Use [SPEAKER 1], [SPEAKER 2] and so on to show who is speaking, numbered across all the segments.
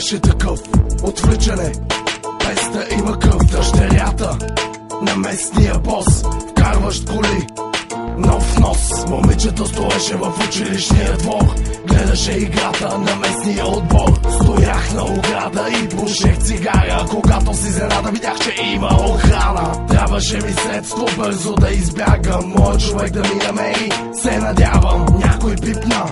[SPEAKER 1] беше такъв, отвличане, без да има къв. Дъщерята на местния бос, вкарващ коли, нов нос. Момичето стоеше в училищния двор, гледаше играта на местния отбор. Стоях на ограда и пушех цигара, когато с изненада видях, че има охрана. Трябваше ми средство бързо да избягам, моят човек да ми намери, се надявам. Някой пипна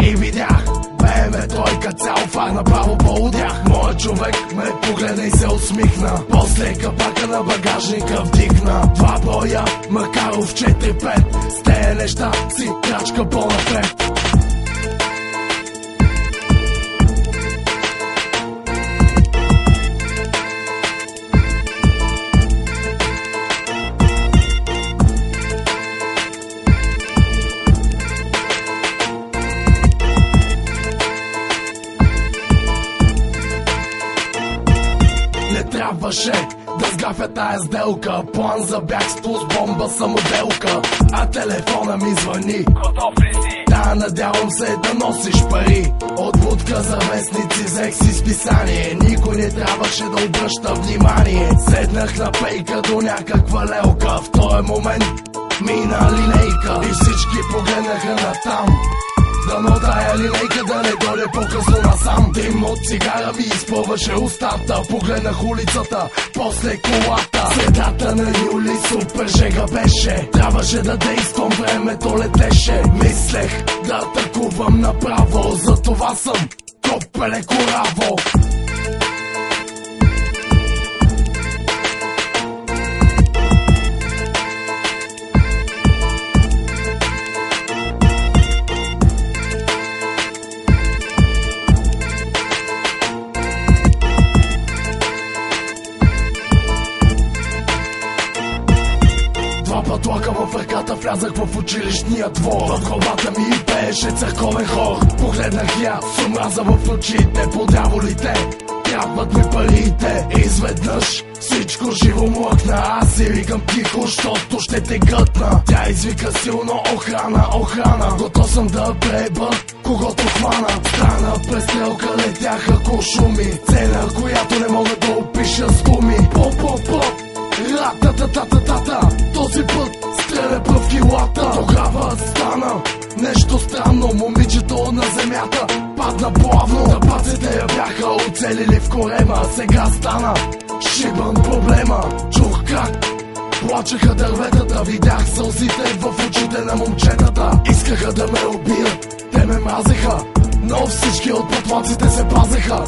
[SPEAKER 1] и видях БМВ тройка, цял фар направо полудях. Моят човек ме погледна и се усмихна, после капака на багажника вдигна. 2 броя Макаров 4-5, с тея неща си крачка по-напред. Не трябваше да сгафя тая сделка, план за бягство с бомба самоделка. А телефона ми звъни, да, надявам се да носиш пари. От будка за вестници взех си списание, никой не трябваше да обръща внимание. Седнах на пейка до някаква лелка, в този момент мина линейка и всички погледнаха натам. Дано тая линейка да не дойде по-късно насам. Дим от цигара ми изпълваше устата, погледнах улицата, после колата. Средата на юли супер жега беше, трябваше да действам, времето летеше. Мислех да атакувам направо, затова съм копеле кораво. Пътлака в ръката, влязах в училищния двор. В главата ми пееше църковен хор. Погледнах я с омраза в очите, по дяволите трябват ми парите. Изведнъж всичко живо млъкна, аз си викам тихо, щото ще те гътна. Тя извика силно: охрана, охрана. Готов съм да преба когото хвана. Стана престрелка, летяха куршуми, цена, която не мога да опиша с думи. По-по-по, ра-та-та-та-та-та, този път стреля пръв килата. Тогава стана нещо странно, момичето на земята падна плавно. Тъпаците я бяха оцелили в корема, сега стана шибан проблема. Чух как плачеха дърветата, видях сълзите в очите на момчетата. Искаха да ме убият, те ме мразеха, но всички от пътлаците се пазеха.